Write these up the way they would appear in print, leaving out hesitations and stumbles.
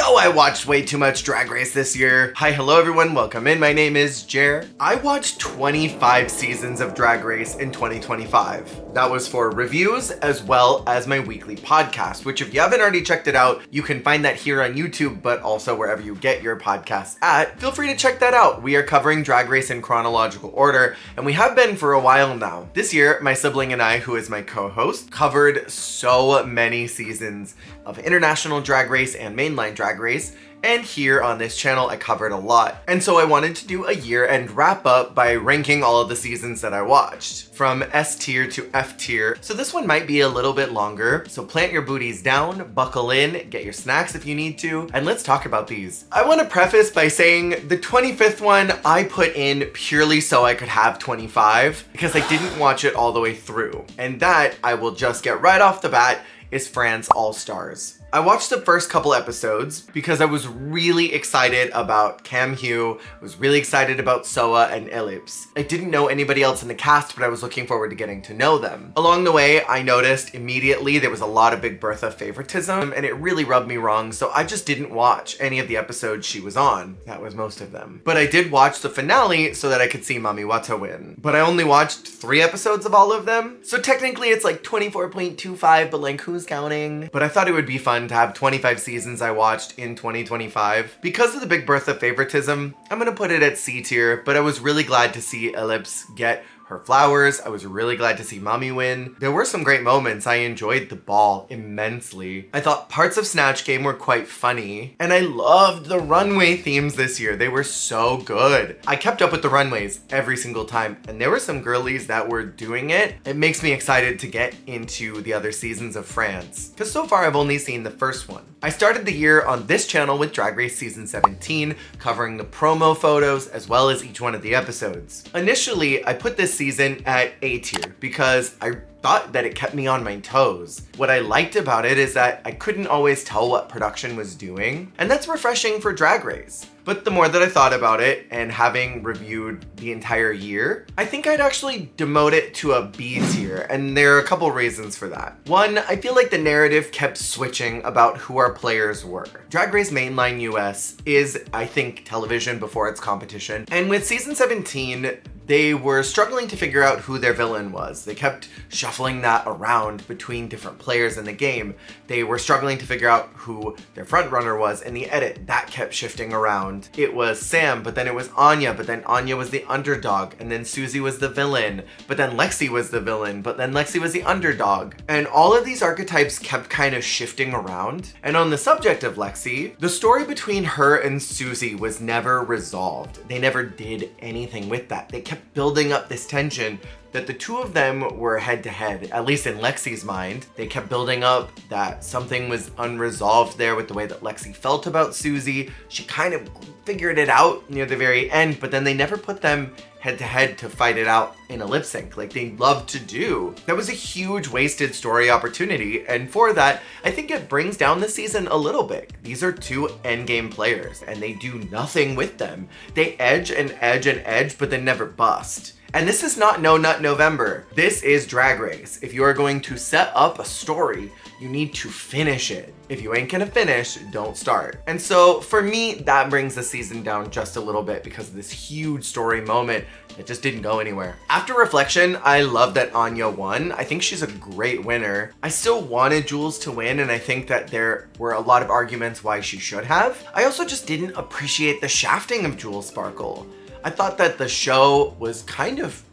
So I watched way too much Drag Race this year. Hi, hello everyone, welcome in. My name is Jer. I watched 25 seasons of Drag Race in 2025. That was for reviews as well as my weekly podcast, which if you haven't already checked it out, you can find that here on YouTube, but also wherever you get your podcasts at. Feel free to check that out. We are covering Drag Race in chronological order, and we have been for a while now. This year, my sibling and I, who is my co-host, covered so many seasons of international Drag Race and mainline Drag Race, and here on this channel I covered a lot. And so I wanted to do a year-end wrap-up by ranking all of the seasons that I watched, from S tier to F tier. So this one might be a little bit longer, so plant your booties down, buckle in, get your snacks if you need to, and let's talk about these. I want to preface by saying the 25th one I put in purely so I could have 25, because I didn't watch it all the way through. And that, I will just get right off the bat, is France All Stars. I watched the first couple episodes because I was really excited about Cam Hugh, I was really excited about Soa and Ellipse. I didn't know anybody else in the cast, but I was looking forward to getting to know them. Along the way, I noticed immediately there was a lot of Big Bertha favoritism, and it really rubbed me wrong, so I just didn't watch any of the episodes she was on. That was most of them. But I did watch the finale so that I could see Mami Wata win. But I only watched 3 episodes of all of them, so technically it's like 24.25, but like who's counting? But I thought it would be fun to have 25 seasons I watched in 2025. Because of the Big Bertha favoritism, I'm gonna put it at C tier, but I was really glad to see Ellipse get her flowers. I was really glad to see Mami win. There were some great moments. I enjoyed the ball immensely. I thought parts of Snatch Game were quite funny, and I loved the runway themes this year. They were so good. I kept up with the runways every single time, and there were some girlies that were doing it. It makes me excited to get into the other seasons of France, because so far I've only seen the first one. I started the year on this channel with Drag Race Season 17, covering the promo photos as well as each one of the episodes. Initially, I put this season at A tier because I thought that it kept me on my toes. What I liked about it is that I couldn't always tell what production was doing, and that's refreshing for Drag Race. But the more that I thought about it, and having reviewed the entire year, I think I'd actually demote it to a B tier, and there are a couple reasons for that. One, I feel like the narrative kept switching about who our players were. Drag Race Mainline US is, I think, television before its competition, and with season 17, they were struggling to figure out who their villain was. They kept shuffling that around between different players in the game. They were struggling to figure out who their front runner was in the edit. That kept shifting around. It was Sam, but then it was Anya, but then Anya was the underdog, and then Susie was the villain, but then Lexi was the villain, but then Lexi was the underdog. And all of these archetypes kept kind of shifting around. And on the subject of Lexi, the story between her and Susie was never resolved. They never did anything with that. They kept building up this tension that the two of them were head to head, at least in Lexi's mind. They kept building up that something was unresolved there with the way that Lexi felt about Susie. She kind of figured it out near the very end, but then they never put them head to head to fight it out in a lip sync like they love to do. That was a huge wasted story opportunity, and for that, I think it brings down the season a little bit. These are 2 endgame players, and they do nothing with them. They edge and edge and edge, but then never bust. And this is not No Nut November. This is Drag Race. If you are going to set up a story, you need to finish it. If you ain't gonna finish, don't start. And so for me, that brings the season down just a little bit because of this huge story moment that just didn't go anywhere. After reflection, I love that Anya won. I think she's a great winner. I still wanted Jules to win, and I think that there were a lot of arguments why she should have. I also just didn't appreciate the shafting of Jules Sparkle. I thought that the show was kind of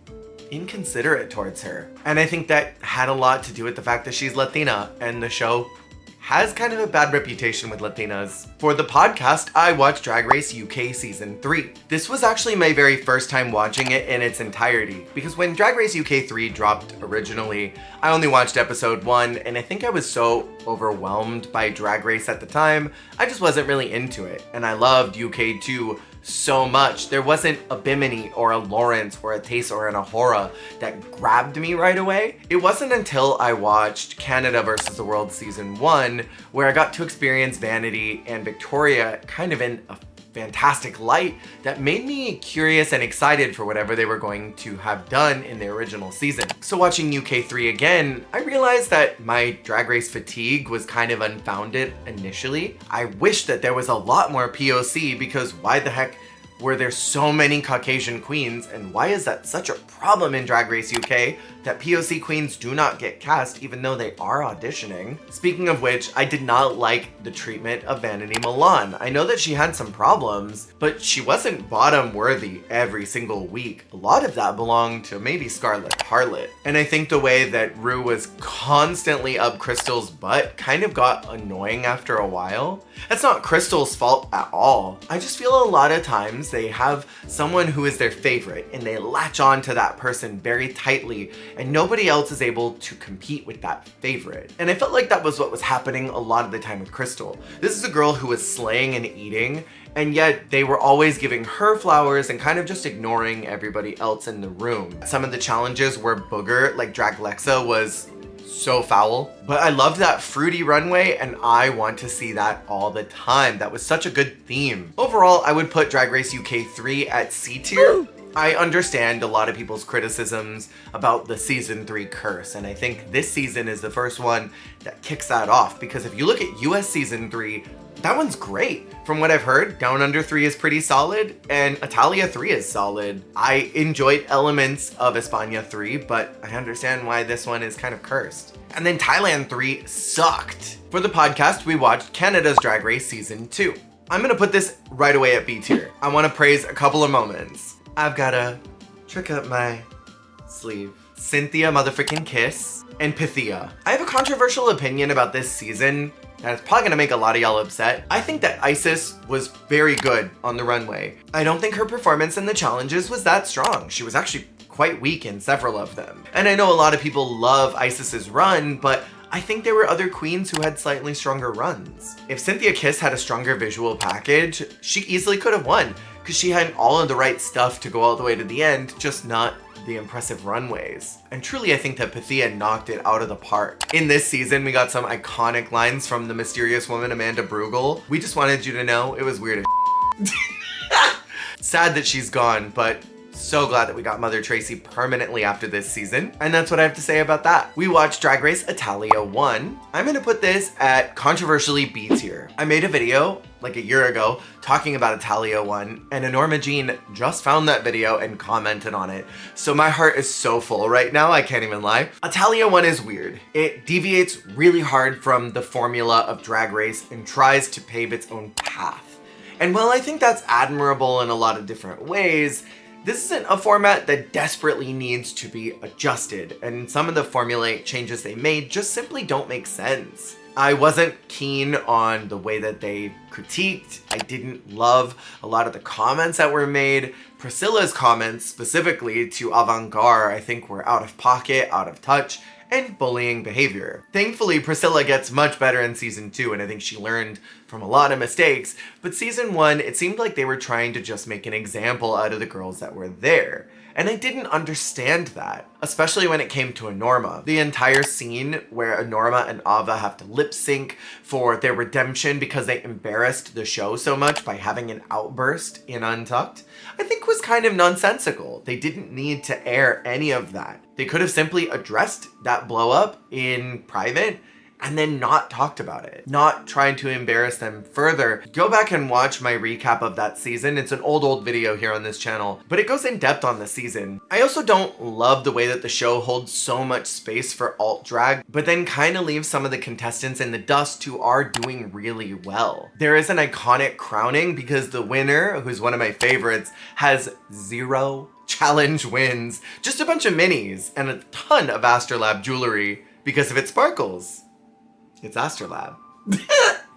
inconsiderate towards her. And I think that had a lot to do with the fact that she's Latina, and the show has kind of a bad reputation with Latinas. For the podcast, I watched Drag Race UK Season 3. This was actually my very first time watching it in its entirety, because when Drag Race UK 3 dropped originally, I only watched episode 1, and I think I was so overwhelmed by Drag Race at the time, I just wasn't really into it. And I loved UK 2 so much. There wasn't a Bimini or a Lawrence or a Taste or an Ahura that grabbed me right away. It wasn't until I watched Canada vs. the World Season 1 where I got to experience Vanity and Victoria kind of in a fantastic light that made me curious and excited for whatever they were going to have done in the original season. So watching UK3 again, I realized that my Drag Race fatigue was kind of unfounded initially. I wish that there was a lot more POC, because why the heck were there so many Caucasian queens, and why is that such a problem in Drag Race UK that POC queens do not get cast even though they are auditioning? Speaking of which, I did not like the treatment of Vanity Milan. I know that she had some problems, but she wasn't bottom worthy every single week. A lot of that belonged to maybe Scarlet Harlot. And I think the way that Rue was constantly up Crystal's butt kind of got annoying after a while. That's not Crystal's fault at all. I just feel a lot of times they have someone who is their favorite and they latch on to that person very tightly, and nobody else is able to compete with that favorite. And I felt like that was what was happening a lot of the time with Crystal. This is a girl who was slaying and eating, and yet they were always giving her flowers and kind of just ignoring everybody else in the room. Some of the challenges were booger, like Draglexa was so foul, but I loved that fruity runway and I want to see that all the time. That was such a good theme. Overall, I would put Drag Race UK 3 at C tier. I understand a lot of people's criticisms about the season 3 curse, and I think this season is the first one that kicks that off, because if you look at US season 3, that one's great. From what I've heard, Down Under 3 is pretty solid, and Italia 3 is solid. I enjoyed elements of España 3, but I understand why this one is kind of cursed. And then Thailand 3 sucked. For the podcast, we watched Canada's Drag Race Season 2. I'm gonna put this right away at B tier. I wanna praise a couple of moments. I've got a trick up my sleeve. Cynthia motherfucking Kiss and Pythia. I have a controversial opinion about this season that's probably gonna make a lot of y'all upset. I think that Isis was very good on the runway. I don't think her performance in the challenges was that strong. She was actually quite weak in several of them. And I know a lot of people love Isis's run, but I think there were other queens who had slightly stronger runs. If Cynthia Kiss had a stronger visual package, she easily could have won, because she had all of the right stuff to go all the way to the end, just not the impressive runways. And truly, I think that Pythia knocked it out of the park. In this season, we got some iconic lines from the mysterious woman, Amanda Brugel. We just wanted you to know it was weird as Sad that she's gone, but so glad that we got Mother Tracy permanently after this season. And that's what I have to say about that. We watched Drag Race Italia 1. I'm gonna put this at controversially B tier. I made a video like a year ago talking about Italia 1, and Enorma Jean just found that video and commented on it. So my heart is so full right now, I can't even lie. Italia 1 is weird. It deviates really hard from the formula of Drag Race and tries to pave its own path. And while I think that's admirable in a lot of different ways, this isn't a format that desperately needs to be adjusted, and some of the formulaic changes they made just simply don't make sense. I wasn't keen on the way that they critiqued. I didn't love a lot of the comments that were made. Priscilla's comments specifically to Avant-Garde I think were out of pocket, out of touch, and bullying behavior. Thankfully, Priscilla gets much better in season 2, and I think she learned from a lot of mistakes, but season 1, it seemed like they were trying to just make an example out of the girls that were there. And I didn't understand that, especially when it came to Enorma. The entire scene where Enorma and Ava have to lip sync for their redemption because they embarrassed the show so much by having an outburst in Untucked, I think was kind of nonsensical. They didn't need to air any of that. They could have simply addressed that blow up in private and then not talked about it, not trying to embarrass them further. Go back and watch my recap of that season. It's an old video here on this channel, but it goes in depth on the season. I also don't love the way that the show holds so much space for alt drag, but then kind of leaves some of the contestants in the dust who are doing really well. There is an iconic crowning because the winner, who's one of my favorites, has 0 challenge wins, just a bunch of minis and a ton of Astrolab jewelry because of its sparkles. It's Astrolab.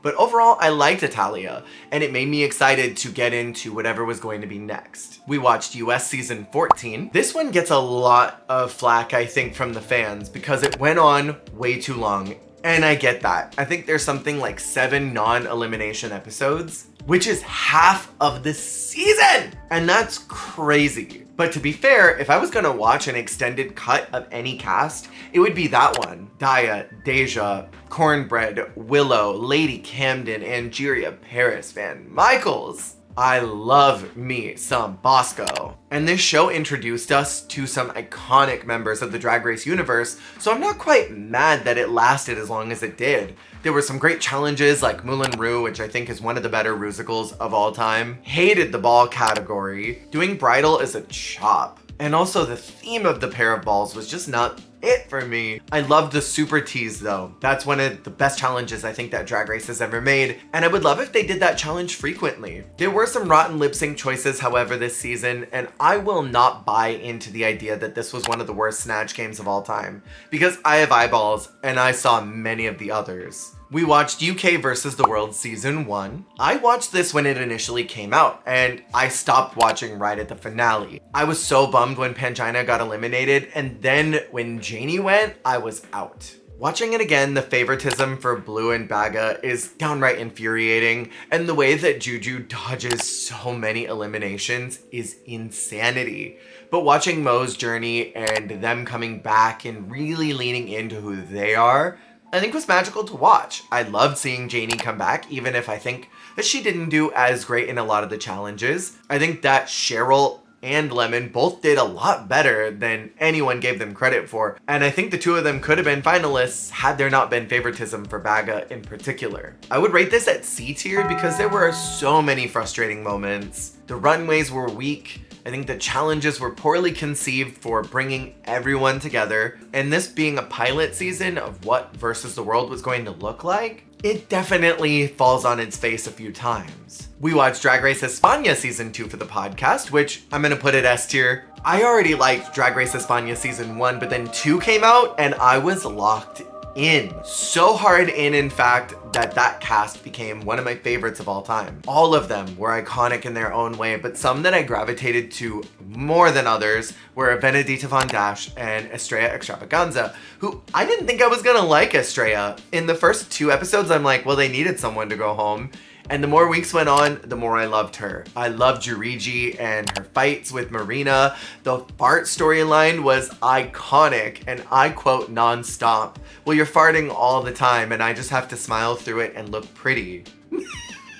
But overall, I liked Italia, and it made me excited to get into whatever was going to be next. We watched US season 14. This one gets a lot of flack, I think, from the fans because it went on way too long, and I get that. I think there's something like 7 non-elimination episodes, which is half of the season, and that's crazy. But to be fair, if I was gonna watch an extended cut of any cast, it would be that one. Daya, Deja, Cornbread, Willow, Lady Camden, Angeria, Paris, Van Michaels. I love me some Bosco. And this show introduced us to some iconic members of the Drag Race universe, so I'm not quite mad that it lasted as long as it did. There were some great challenges like Moulin Rouge, which I think is one of the better musicals of all time. Hated the ball category. Doing bridal is a chop. And also the theme of the pair of balls was just not it for me. I loved the super tease though. That's one of the best challenges I think that Drag Race has ever made, and I would love if they did that challenge frequently. There were some rotten lip sync choices however this season, and I will not buy into the idea that this was one of the worst Snatch games of all time, because I have eyeballs and I saw many of the others. We watched UK versus the World Season 1. I watched this when it initially came out, and I stopped watching right at the finale. I was so bummed when Pangina got eliminated, and then when Janie went, I was out. Watching it again, the favoritism for Blue and Baga is downright infuriating, and the way that Juju dodges so many eliminations is insanity. But watching Mo's journey and them coming back and really leaning into who they are, I think was magical to watch. I loved seeing Janie come back, even if I think that she didn't do as great in a lot of the challenges. I think that Cheryl and Lemon both did a lot better than anyone gave them credit for, and I think the two of them could have been finalists had there not been favoritism for Baga in particular. I would rate this at C tier because there were so many frustrating moments. The runways were weak. I think the challenges were poorly conceived for bringing everyone together, and this being a pilot season of what Versus the World was going to look like, it definitely falls on its face a few times. We watched Drag Race España Season 2 for the podcast, which I'm gonna put at S tier. I already liked Drag Race España Season 1, but then 2 came out and I was locked in. So hard in fact, that cast became one of my favorites of all time. All of them were iconic in their own way, but some that I gravitated to more than others were Benedita Von Dash and Estrella Extravaganza, who I didn't think I was gonna like Estrella. In the first 2 episodes, I'm like, well, they needed someone to go home. And the more weeks went on, the more I loved her. I loved Jurigi and her fights with Marina. The fart storyline was iconic, and I quote nonstop. Well, you're farting all the time and I just have to smile through it and look pretty.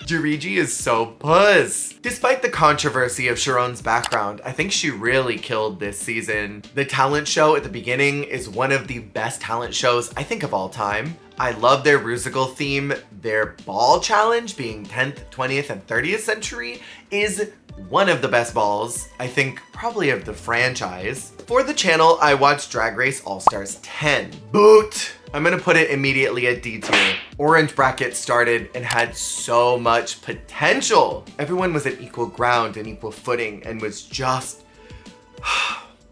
Jurigi is so puss. Despite the controversy of Sharon's background, I think she really killed this season. The talent show at the beginning is one of the best talent shows I think of all time. I love their Rusical theme. Their ball challenge, being 10th, 20th, and 30th century, is one of the best balls, I think probably of the franchise. For the channel, I watched Drag Race All-Stars 10. Boot! I'm gonna put it immediately at D tier. Orange Bracket started and had so much potential. Everyone was at equal ground and equal footing and was just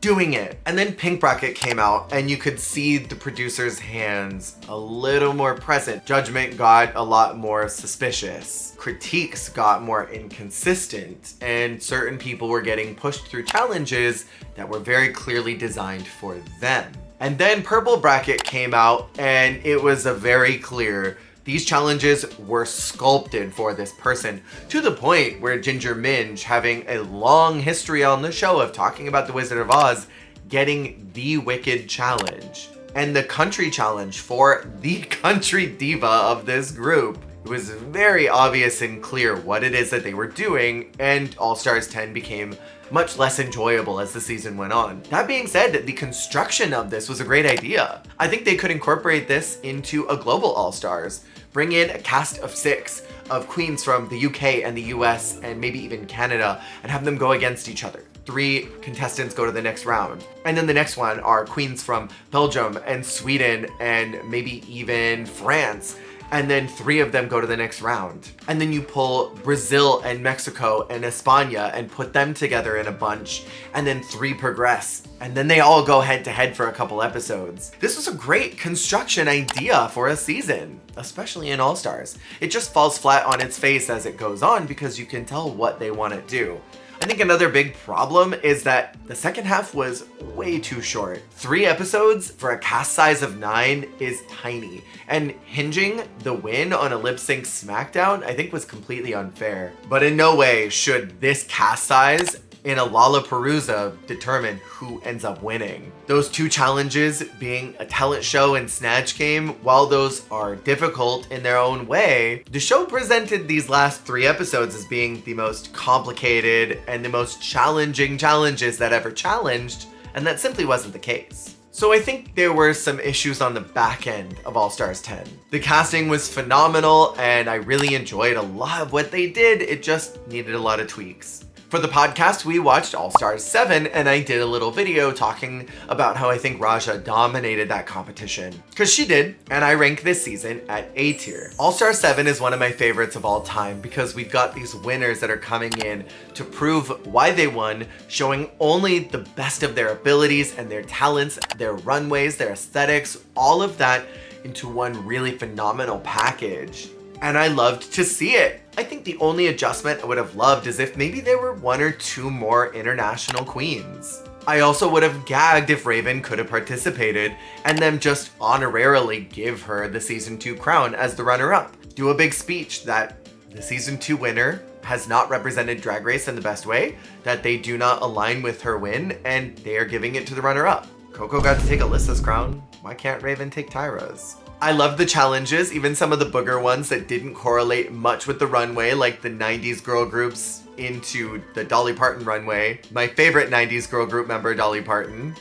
doing it. And then Pink Bracket came out and you could see the producer's hands a little more present. Judgment got a lot more suspicious. Critiques got more inconsistent, and certain people were getting pushed through challenges that were very clearly designed for them. And then Purple Bracket came out and it was a very clear, these challenges were sculpted for this person, to the point where Ginger Minj, having a long history on the show of talking about the Wizard of Oz, getting the Wicked challenge and the country challenge for the country diva of this group. It was very obvious and clear what it is that they were doing, and All Stars 10 became much less enjoyable as the season went on. That being said, the construction of this was a great idea. I think they could incorporate this into a global All Stars. Bring in a cast of 6 of queens from the UK and the US and maybe even Canada and have them go against each other. 3 contestants go to the next round. And then the next one are queens from Belgium and Sweden and maybe even France. And then 3 of them go to the next round. And then you pull Brazil and Mexico and España and put them together in a bunch, and then 3 progress. And then they all go head to head for a couple episodes. This was a great construction idea for a season, especially in All Stars. It just falls flat on its face as it goes on because you can tell what they want to do. I think another big problem is that the second half was way too short. 3 episodes for a cast size of 9 is tiny, and hinging the win on a lip sync smackdown I think was completely unfair. But in no way should this cast size in a Lollapalooza determine who ends up winning. Those two challenges being a talent show and snatch game, while those are difficult in their own way, the show presented these last 3 episodes as being the most complicated and the most challenging challenges that ever challenged, and that simply wasn't the case. So I think there were some issues on the back end of All Stars 10. The casting was phenomenal and I really enjoyed a lot of what they did, it just needed a lot of tweaks. For the podcast, we watched All Stars 7 and I did a little video talking about how I think Raja dominated that competition. Cause she did, and I rank this season at A tier. All Stars 7 is one of my favorites of all time because we've got these winners that are coming in to prove why they won, showing only the best of their abilities and their talents, their runways, their aesthetics, all of that into one really phenomenal package. And I loved to see it. I think the only adjustment I would have loved is if maybe there were 1 or 2 more international queens. I also would have gagged if Raven could have participated and then just honorarily give her the season 2 crown as the runner-up. Do a big speech that the season 2 winner has not represented Drag Race in the best way, that they do not align with her win, and they are giving it to the runner-up. Coco got to take Alyssa's crown. Why can't Raven take Tyra's? I loved the challenges, even some of the booger ones that didn't correlate much with the runway, like the 90s girl groups into the Dolly Parton runway. My favorite 90s girl group member, Dolly Parton.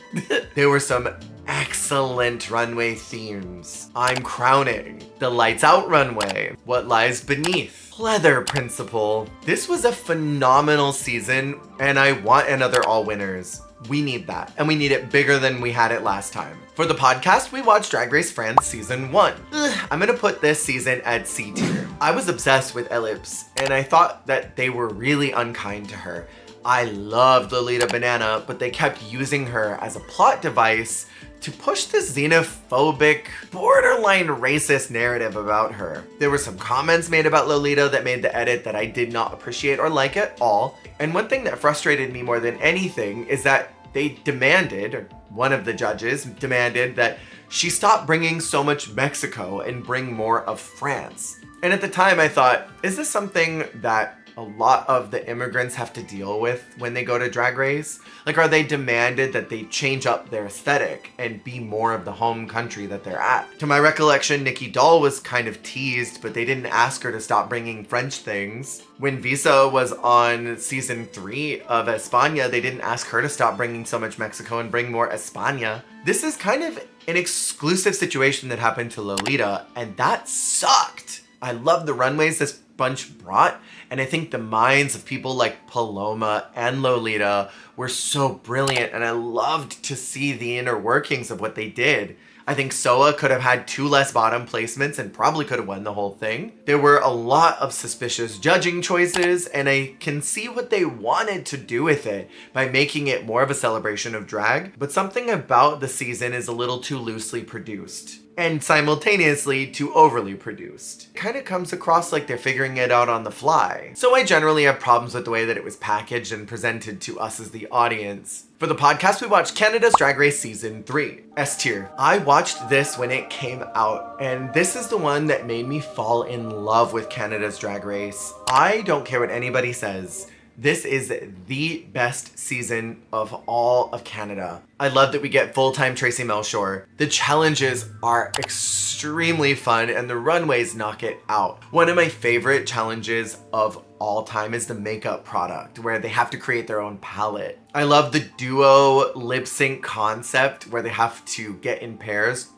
There were some excellent runway themes. I'm crowning. The Lights Out runway. What Lies Beneath. Pleather Principle. This was a phenomenal season, and I want another all winners. We need that, and we need it bigger than we had it last time. For the podcast, we watched Drag Race France Season 1. I'm gonna put this season at C tier. I was obsessed with Ellipse, and I thought that they were really unkind to her. I loved Lolita Banana, but they kept using her as a plot device to push this xenophobic, borderline racist narrative about her. There were some comments made about Lolita that made the edit that I did not appreciate or like at all. And one thing that frustrated me more than anything is that they demanded, or one of the judges demanded, that she stop bringing so much Mexico and bring more of France. And at the time I thought, is this something that a lot of the immigrants have to deal with when they go to Drag Race? Like, are they demanded that they change up their aesthetic and be more of the home country that they're at? To my recollection, Nikki Doll was kind of teased, but they didn't ask her to stop bringing French things. When Visa was on season 3 of España, they didn't ask her to stop bringing so much Mexico and bring more España. This is kind of an exclusive situation that happened to Lolita, and that sucked. I love the runways this bunch brought, and I think the minds of people like Paloma and Lolita were so brilliant, and I loved to see the inner workings of what they did. I think Soa could have had 2 less bottom placements and probably could have won the whole thing. There were a lot of suspicious judging choices, and I can see what they wanted to do with it by making it more of a celebration of drag, but something about the season is a little too loosely produced. And simultaneously too overly produced. Kind of comes across like they're figuring it out on the fly. So I generally have problems with the way that it was packaged and presented to us as the audience. For the podcast, we watched Canada's Drag Race Season 3, S tier. I watched this when it came out, and this is the one that made me fall in love with Canada's Drag Race. I don't care what anybody says. This is the best season of all of Canada. I love that we get full-time Tracy Melchor. The challenges are extremely fun and the runways knock it out. One of my favorite challenges of all time is the makeup product, where they have to create their own palette. I love the duo lip sync concept where they have to get in pairs.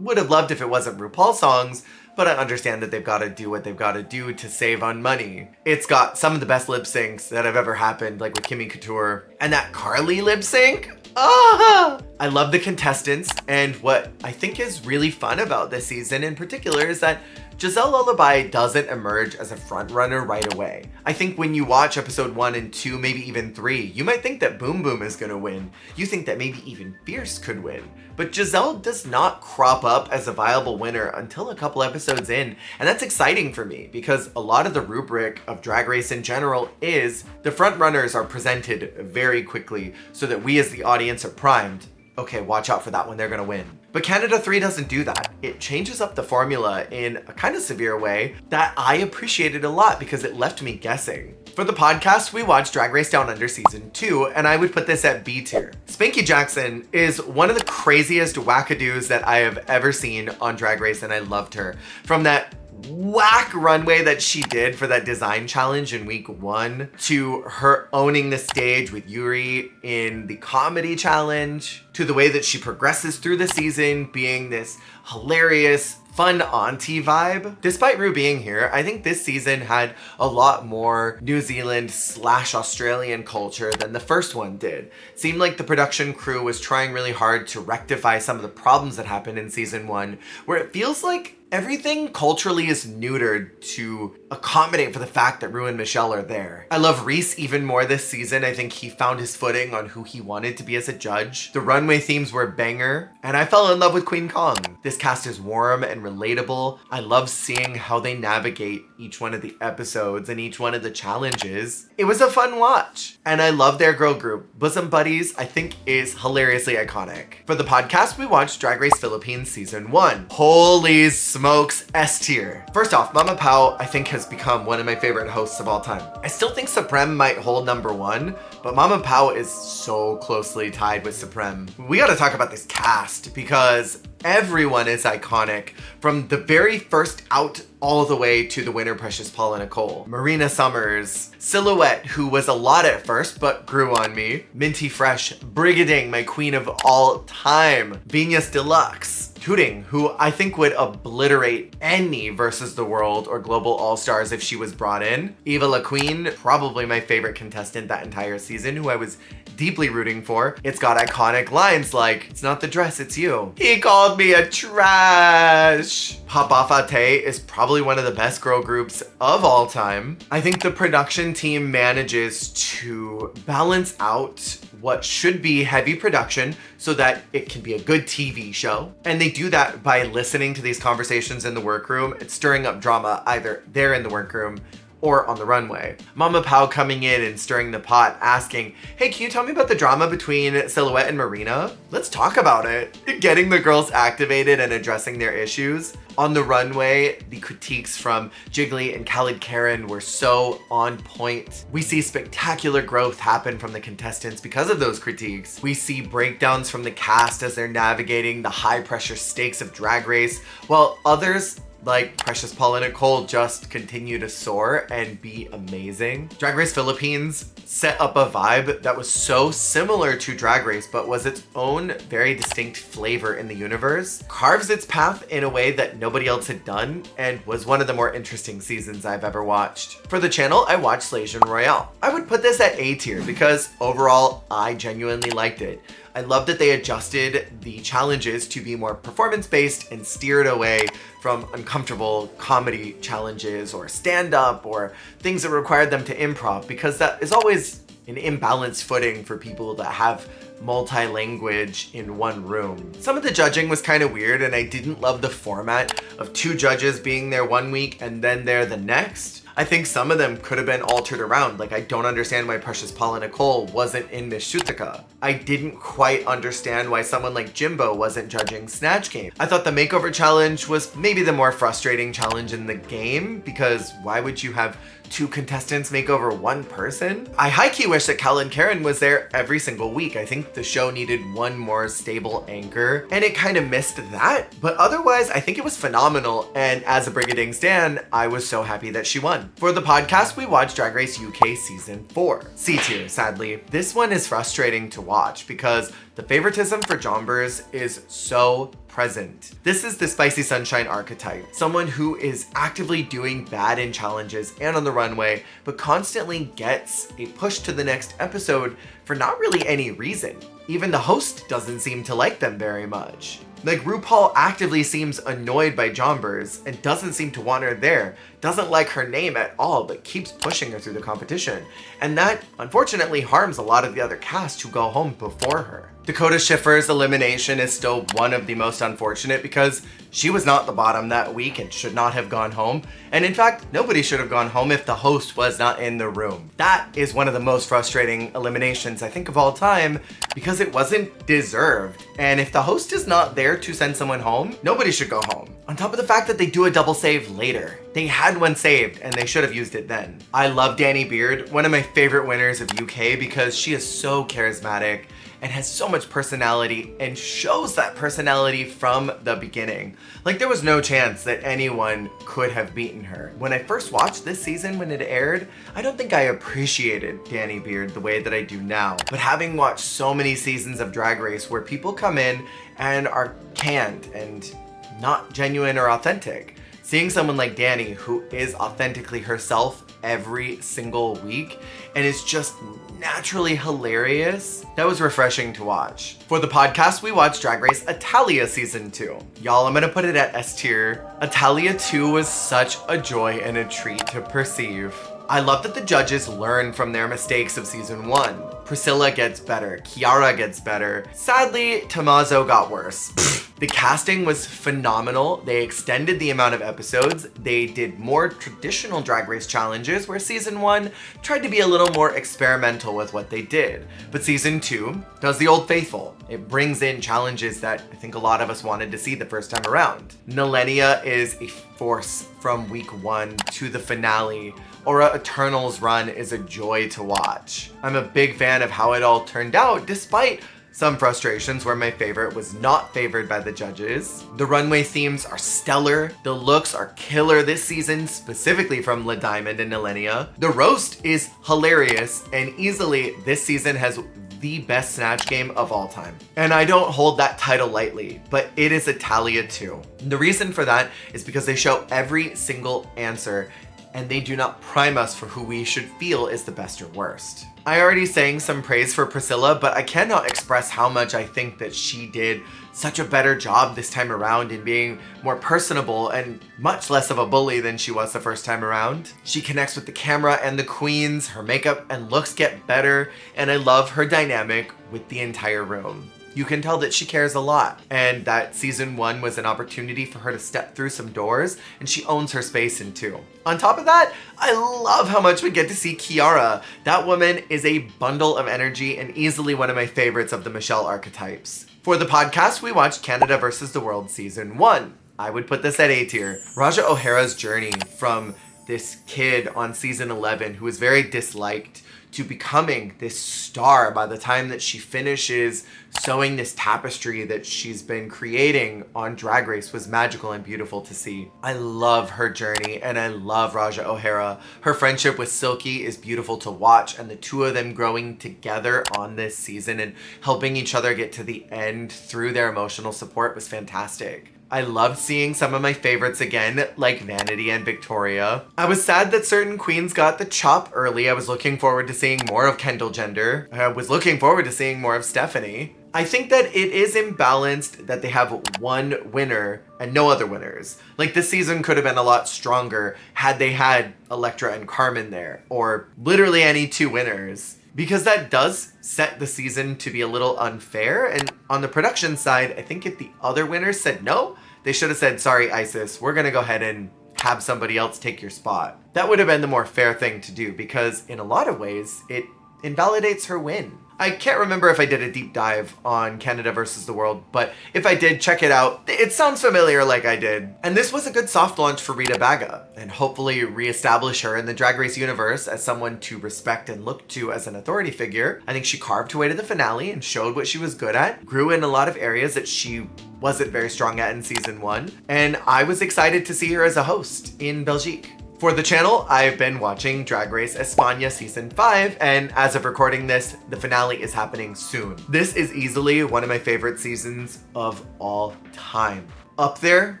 Would have loved if it wasn't RuPaul songs, but I understand that they've got to do what they've got to do to save on money. It's got some of the best lip syncs that have ever happened, like with Kimmy Couture. And that Carly lip sync? I love the contestants, and what I think is really fun about this season in particular is that Giselle Lullaby doesn't emerge as a frontrunner right away. I think when you watch episode 1 and 2, maybe even 3, you might think that Boom Boom is gonna win. You think that maybe even Fierce could win. But Giselle does not crop up as a viable winner until a couple episodes in, and that's exciting for me because a lot of the rubric of Drag Race in general is the frontrunners are presented very quickly so that we as the audience are primed. Okay, watch out for that one, they're gonna win. But Canada 3 doesn't do that. It changes up the formula in a kind of severe way that I appreciated a lot because it left me guessing. For the podcast, we watched Drag Race Down Under Season 2, and I would put this at B tier. Spanky Jackson is one of the craziest wackadoos that I have ever seen on Drag Race, and I loved her. From that whack runway that she did for that design challenge in week 1 to her owning the stage with Yuri in the comedy challenge to the way that she progresses through the season being this hilarious fun auntie vibe. Despite Rue being here, I think this season had a lot more New Zealand / Australian culture than the first one did. Seemed like the production crew was trying really hard to rectify some of the problems that happened in season 1, where it feels like everything culturally is neutered to accommodate for the fact that Rue and Michelle are there. I love Reese even more this season. I think he found his footing on who he wanted to be as a judge. The runway themes were a banger, and I fell in love with Queen Kong. This cast is warm and relatable. I love seeing how they navigate each one of the episodes and each one of the challenges. It was a fun watch, and I love their girl group. Bosom Buddies, I think, is hilariously iconic. For the podcast, we watched Drag Race Philippines Season 1. Holy smokes, S tier. First off, Mama Pao, I think, has become one of my favorite hosts of all time. I still think Supreme might hold number 1, but Mama Pao is so closely tied with Supreme. We gotta talk about this cast because everyone is iconic, from the very first out all the way to the winner Precious Paula Nicole. Marina Summers, Silhouette, who was a lot at first but grew on me. Minty Fresh, Brigading, my queen of all time. Venus Deluxe, Tooting, who I think would obliterate any Versus the World or Global All-Stars if she was brought in. Eva La Queen, probably my favorite contestant that entire season, who I was deeply rooting for. It's got iconic lines like, "It's not the dress, it's you. He called me a trash." Papa Fate is probably one of the best girl groups of all time. I think the production team manages to balance out what should be heavy production so that it can be a good TV show. And they do that by listening to these conversations in the workroom and stirring up drama either there in the workroom or on the runway. Mama Pao coming in and stirring the pot, asking, "Hey, can you tell me about the drama between Silhouette and Marina? Let's talk about it." Getting the girls activated and addressing their issues. On the runway, the critiques from Jiggly and Khaled Karen were so on point. We see spectacular growth happen from the contestants because of those critiques. We see breakdowns from the cast as they're navigating the high pressure stakes of Drag Race, while others like Precious Paula Nicole just continue to soar and be amazing. Drag Race Philippines set up a vibe that was so similar to Drag Race, but was its own very distinct flavor in the universe, carves its path in a way that nobody else had done, and was one of the more interesting seasons I've ever watched. For the channel, I watched Slayian Royale. I would put this at A tier because overall, I genuinely liked it. I love that they adjusted the challenges to be more performance-based and steered away from uncomfortable comedy challenges or stand-up or things that required them to improv, because that is always an imbalanced footing for people that have multi-language in one room. Some of the judging was kind of weird, and I didn't love the format of 2 judges being there one week and then there the next. I think some of them could have been altered around. Like, I don't understand why Precious Paula Nicole wasn't in Miss Shutika. I didn't quite understand why someone like Jimbo wasn't judging Snatch Game. I thought the makeover challenge was maybe the more frustrating challenge in the game, because why would you have 2 contestants make over 1 person? I high-key wish that Khaled Karen was there every single week. I think the show needed one more stable anchor, and it kind of missed that. But otherwise, I think it was phenomenal, and as a Brigading stan, I was so happy that she won. For the podcast, we watched Drag Race UK Season 4. C tier, sadly. This one is frustrating to watch because the favoritism for Jombers is so present. This is the Spicy Sunshine archetype. Someone who is actively doing bad in challenges and on the runway, but constantly gets a push to the next episode for not really any reason. Even the host doesn't seem to like them very much. Like, RuPaul actively seems annoyed by Jombers and doesn't seem to want her there, doesn't like her name at all, but keeps pushing her through the competition. And that, unfortunately, harms a lot of the other cast who go home before her. Dakota Schiffer's elimination is still one of the most unfortunate because she was not the bottom that week and should not have gone home. And in fact, nobody should have gone home if the host was not in the room. That is one of the most frustrating eliminations I think of all time because it wasn't deserved. And if the host is not there to send someone home, nobody should go home. On top of the fact that they do a double save later. They had one saved and they should have used it then. I love Danny Beard, one of my favorite winners of UK because she is so charismatic and has so much personality and shows that personality from the beginning. Like there was no chance that anyone could have beaten her. When I first watched this season when it aired, I don't think I appreciated Danny Beard the way that I do now. But having watched so many seasons of Drag Race where people come in and are canned and not genuine or authentic, seeing someone like Danny who is authentically herself every single week and is just naturally hilarious, that was refreshing to watch. For the podcast, we watched Drag Race Italia season 2. Y'all, I'm gonna put it at S tier. Italia 2 was such a joy and a treat to perceive. I love that the judges learn from their mistakes of season 1. Priscilla gets better, Chiara gets better. Sadly, Tommaso got worse. The casting was phenomenal. They extended the amount of episodes. They did more traditional Drag Race challenges where season 1 tried to be a little more experimental with what they did. But season 2 does the old faithful. It brings in challenges that I think a lot of us wanted to see the first time around. Nilenia is a force from week 1 to the finale. Aura Eternal's run is a joy to watch. I'm a big fan of how it all turned out, despite some frustrations where my favorite was not favored by the judges. The runway themes are stellar. The looks are killer this season, specifically from La Diamond and Nilenia. The roast is hilarious, and easily this season has the best Snatch game of all time. And I don't hold that title lightly, but it is Italia 2. The reason for that is because they show every single answer and they do not prime us for who we should feel is the best or worst. I already sang some praise for Priscilla, but I cannot express how much I think that she did such a better job this time around in being more personable and much less of a bully than she was the first time around. She connects with the camera and the queens, her makeup and looks get better, and I love her dynamic with the entire room. You can tell that she cares a lot and that season 1 was an opportunity for her to step through some doors and she owns her space in 2. On top of that, I love how much we get to see Chiara. That woman is a bundle of energy and easily one of my favorites of the Michelle archetypes. For the podcast, we watched Canada vs. the World season 1. I would put this at A tier. Raja O'Hara's journey from this kid on season 11 who is very disliked to becoming this star by the time that she finishes sewing this tapestry that she's been creating on Drag Race was magical and beautiful to see. I love her journey and I love Raja O'Hara. Her friendship with Silky is beautiful to watch, and the two of them growing together on this season and helping each other get to the end through their emotional support was fantastic. I loved seeing some of my favorites again, like Vanity and Victoria. I was sad that certain queens got the chop early. I was looking forward to seeing more of Kendall Jenner. I was looking forward to seeing more of Stephanie. I think that it is imbalanced that they have one winner and no other winners. Like this season could have been a lot stronger had they had Elektra and Carmen there, or literally any two winners. Because that does set the season to be a little unfair. And on the production side, I think if the other winners said no, they should have said, sorry, Isis, we're gonna go ahead and have somebody else take your spot. That would have been the more fair thing to do because in a lot of ways, it invalidates her win. I can't remember if I did a deep dive on Canada vs. the World, but if I did, check it out. It sounds familiar like I did. And this was a good soft launch for Rita Baga, and hopefully reestablish her in the Drag Race universe as someone to respect and look to as an authority figure. I think she carved her way to the finale and showed what she was good at, grew in a lot of areas that she wasn't very strong at in season 1, and I was excited to see her as a host in Belgique. For the channel, I've been watching Drag Race España Season 5, and as of recording this, the finale is happening soon. This is easily one of my favorite seasons of all time. Up there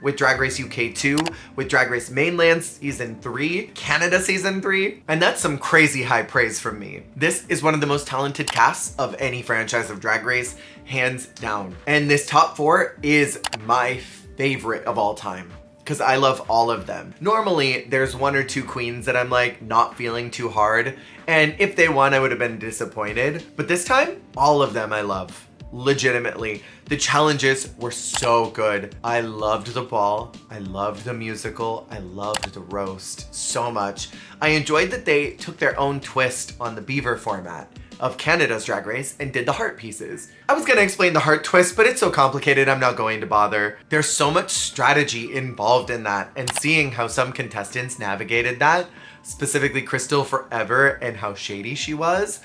with Drag Race UK 2, with Drag Race Mainland Season 3, Canada Season 3, and that's some crazy high praise from me. This is one of the most talented casts of any franchise of Drag Race, hands down. And this top 4 is my favorite of all time, because I love all of them. Normally, there's one or two queens that I'm like not feeling too hard, and if they won, I would have been disappointed. But this time, all of them I love. Legitimately. The challenges were so good. I loved the ball. I loved the musical. I loved the roast so much. I enjoyed that they took their own twist on the beaver format. of Canada's Drag Race and did the heart pieces. I was gonna explain the heart twist, but it's so complicated I'm not going to bother. There's so much strategy involved in that, and seeing how some contestants navigated that, specifically Crystal Forever and how shady she was,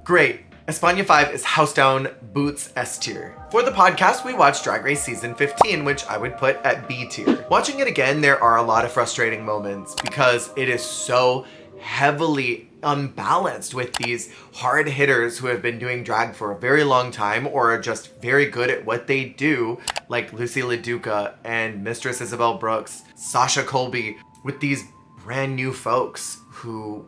great. España 5 is house down boots S tier. For the podcast, we watched Drag Race season 15, which I would put at B tier. Watching it again, there are a lot of frustrating moments because it is so heavily unbalanced with these hard hitters who have been doing drag for a very long time or are just very good at what they do, like Lucy LaDuca and Mistress Isabel Brooks, Sasha Colby, with these brand new folks who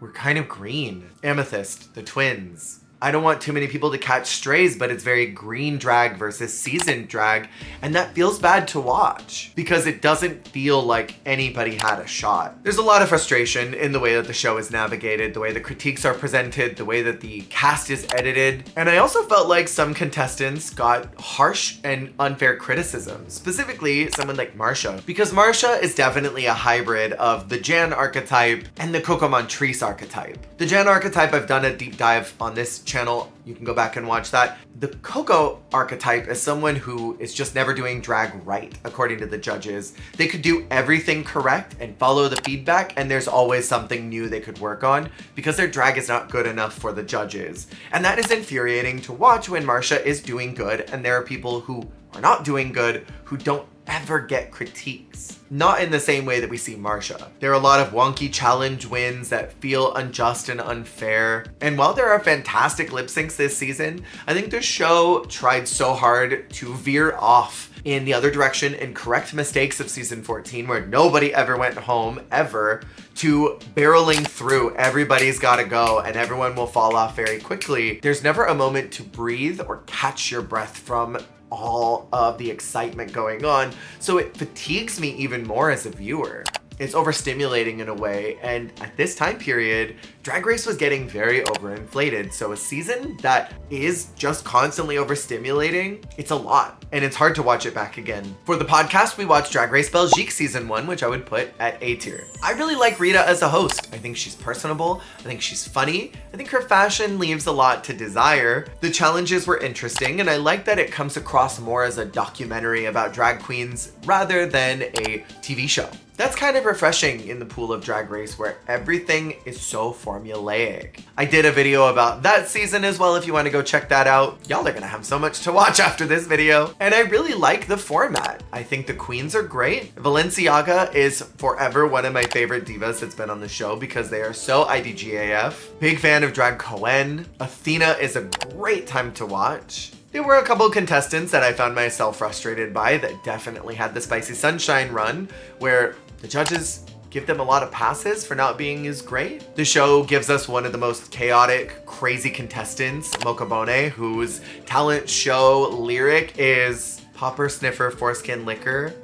were kind of green. Amethyst, the twins. I don't want too many people to catch strays, but it's very green drag versus seasoned drag, and that feels bad to watch because it doesn't feel like anybody had a shot. There's a lot of frustration in the way that the show is navigated, the way the critiques are presented, the way that the cast is edited, and I also felt like some contestants got harsh and unfair criticism, specifically someone like Marcia, because Marcia is definitely a hybrid of the Jan archetype and the Coco Montrese archetype. The Jan archetype, I've done a deep dive on this channel. You can go back and watch that. The Coco archetype is someone who is just never doing drag right, according to the judges. They could do everything correct and follow the feedback, and there's always something new they could work on because their drag is not good enough for the judges. And that is infuriating to watch when Marcia is doing good and there are people who are not doing good who don't ever get critiques. Not in the same way that we see Marcia. There are a lot of wonky challenge wins that feel unjust and unfair. And while there are fantastic lip syncs this season, I think the show tried so hard to veer off in the other direction and correct mistakes of season 14 where nobody ever went home ever to barreling through. Everybody's gotta go and everyone will fall off very quickly. There's never a moment to breathe or catch your breath from all of the excitement going on, so it fatigues me even more as a viewer. It's overstimulating in a way, and at this time period, Drag Race was getting very overinflated, so a season that is just constantly overstimulating, it's a lot, and it's hard to watch it back again. For the podcast, we watched Drag Race Belgique season 1, which I would put at A tier. I really like Rita as a host. I think she's personable, I think she's funny, I think her fashion leaves a lot to desire. The challenges were interesting, and I like that it comes across more as a documentary about drag queens rather than a TV show. That's kind of refreshing in the pool of Drag Race where everything is so formulaic. I did a video about that season as well if you want to go check that out. Y'all are gonna have so much to watch after this video. And I really like the format. I think the queens are great. Valenciaga is forever one of my favorite divas that's been on the show because they are so IDGAF. Big fan of Drag Cohen. Athena is a great time to watch. There were a couple contestants that I found myself frustrated by that definitely had the Spicy Sunshine run, where the judges give them a lot of passes for not being as great. The show gives us one of the most chaotic, crazy contestants, Mokabone, whose talent show lyric is Popper Sniffer Foreskin Liquor.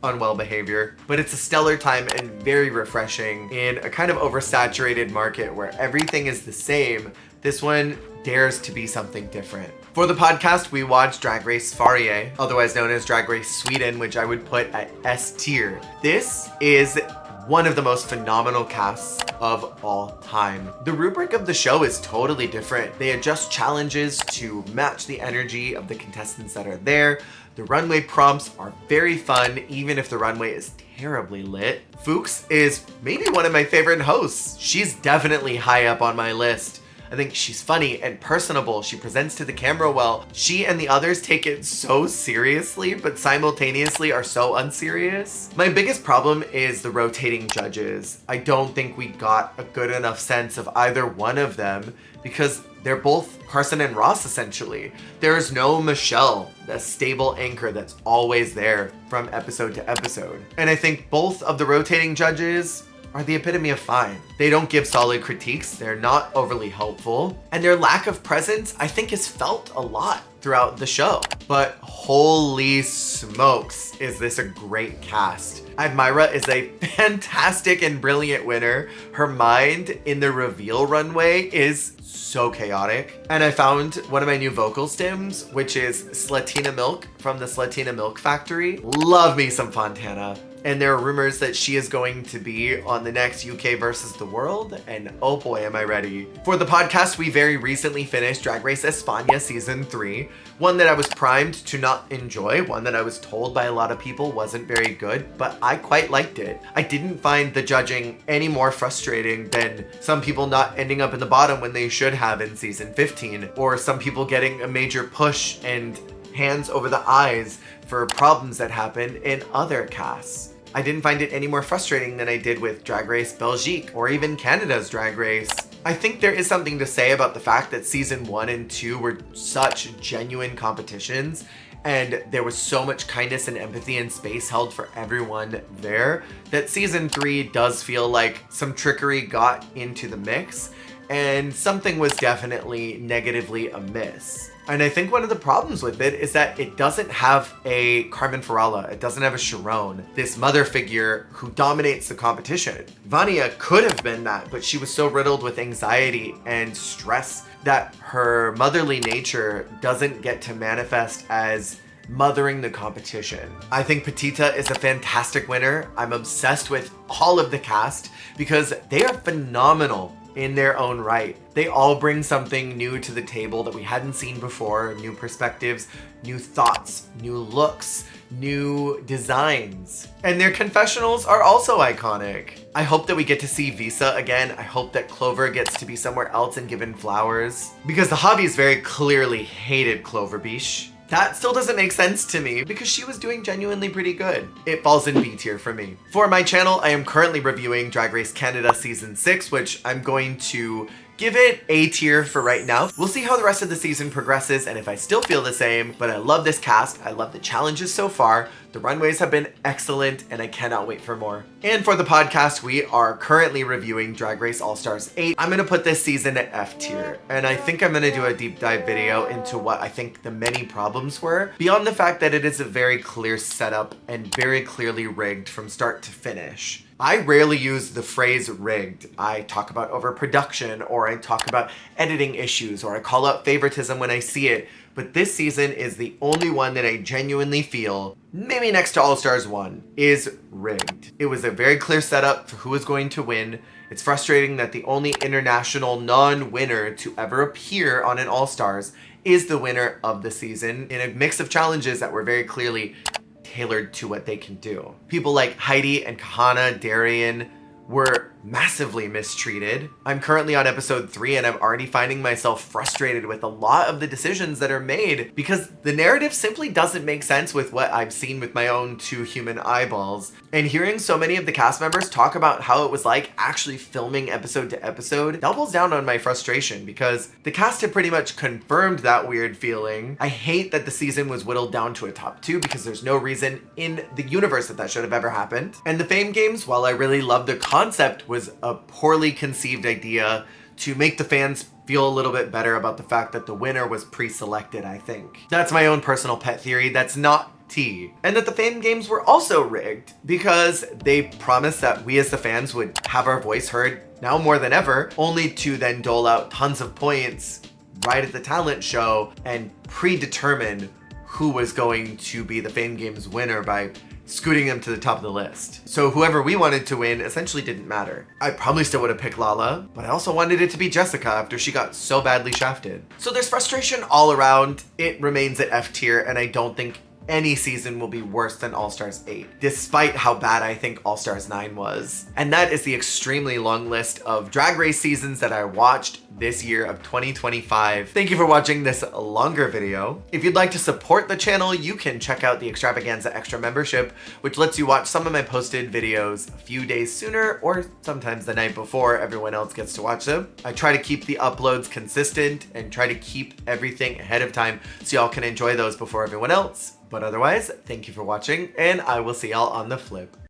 Unwell behavior. But it's a stellar time and very refreshing in a kind of oversaturated market where everything is the same. This one dares to be something different. For the podcast, we watched Drag Race Sverige, otherwise known as Drag Race Sweden, which I would put at S tier. This is one of the most phenomenal casts of all time. The rubric of the show is totally different. They adjust challenges to match the energy of the contestants that are there. The runway prompts are very fun, even if the runway is terribly lit. Fuchs is maybe one of my favorite hosts. She's definitely high up on my list. I think she's funny and personable. She presents to the camera well. She and the others take it so seriously, but simultaneously are so unserious. My biggest problem is the rotating judges. I don't think we got a good enough sense of either one of them because they're both Carson and Ross, essentially. There is no Michelle, the stable anchor that's always there from episode to episode. And I think both of the rotating judges are the epitome of fine. They don't give solid critiques, they're not overly helpful, and their lack of presence, I think, is felt a lot throughout the show. But holy smokes, is this a great cast. Admira is a fantastic and brilliant winner. Her mind in the reveal runway is so chaotic. And I found one of my new vocal stems, which is Slatina Milk from the Slatina Milk Factory. Love me some Fontana. And there are rumors that she is going to be on the next UK versus the World, and oh boy, am I ready. For the podcast, we very recently finished Drag Race España Season 3, one that I was primed to not enjoy, one that I was told by a lot of people wasn't very good, but I quite liked it. I didn't find the judging any more frustrating than some people not ending up in the bottom when they should have in Season 15, or some people getting a major push and hands over the eyes for problems that happened in other casts. I didn't find it any more frustrating than I did with Drag Race Belgique or even Canada's Drag Race. I think there is something to say about the fact that Season 1 and 2 were such genuine competitions, and there was so much kindness and empathy and space held for everyone there, that Season 3 does feel like some trickery got into the mix, and something was definitely negatively amiss. And I think one of the problems with it is that it doesn't have a Carmen Farala, it doesn't have a Sharon, this mother figure who dominates the competition. Vania could have been that, but she was so riddled with anxiety and stress that her motherly nature doesn't get to manifest as mothering the competition. I think Petita is a fantastic winner. I'm obsessed with all of the cast because they are phenomenal in their own right. They all bring something new to the table that we hadn't seen before, new perspectives, new thoughts, new looks, new designs. And their confessionals are also iconic. I hope that we get to see Visa again. I hope that Clover gets to be somewhere else and given flowers, because the Hobbies very clearly hated Clover Beach. That still doesn't make sense to me because she was doing genuinely pretty good. It falls in B tier for me. For my channel, I am currently reviewing Drag Race Canada Season 6, which I'm going to give it A tier for right now. We'll see how the rest of the season progresses and if I still feel the same, but I love this cast. I love the challenges so far. The runways have been excellent and I cannot wait for more. And for the podcast, we are currently reviewing Drag Race All-Stars 8. I'm gonna put this season at F tier, and I think I'm gonna do a deep dive video into what I think the many problems were, beyond the fact that it is a very clear setup and very clearly rigged from start to finish. I rarely use the phrase rigged. I talk about overproduction, or I talk about editing issues, or I call out favoritism when I see it, but this season is the only one that I genuinely feel, maybe next to All-Stars 1, is rigged. It was a very clear setup for who was going to win. It's frustrating that the only international non-winner to ever appear on an All-Stars is the winner of the season in a mix of challenges that were very clearly tailored to what they can do. People like Heidi and Kahana, Darian, were massively mistreated. I'm currently on episode 3 and I'm already finding myself frustrated with a lot of the decisions that are made because the narrative simply doesn't make sense with what I've seen with my own 2 human eyeballs. And hearing so many of the cast members talk about how it was like actually filming episode to episode doubles down on my frustration because the cast had pretty much confirmed that weird feeling. I hate that the season was whittled down to a top 2 because there's no reason in the universe that should have ever happened. And the Fame Games, while I really love the concept, was a poorly conceived idea to make the fans feel a little bit better about the fact that the winner was pre-selected, I think. That's my own personal pet theory. That's not tea. And that the Fame Games were also rigged because they promised that we as the fans would have our voice heard now more than ever, only to then dole out tons of points right at the talent show and predetermine who was going to be the Fame Games winner by scooting them to the top of the list. So whoever we wanted to win essentially didn't matter. I probably still would have picked Lala, but I also wanted it to be Jessica after she got so badly shafted. So there's frustration all around. It remains at F tier, and I don't think any season will be worse than All-Stars 8, despite how bad I think All-Stars 9 was. And that is the extremely long list of Drag Race seasons that I watched this year of 2025. Thank you for watching this longer video. If you'd like to support the channel, you can check out the Extravaganza Extra membership, which lets you watch some of my posted videos a few days sooner or sometimes the night before everyone else gets to watch them. I try to keep the uploads consistent and try to keep everything ahead of time so y'all can enjoy those before everyone else. But otherwise, thank you for watching, and I will see y'all on the flip.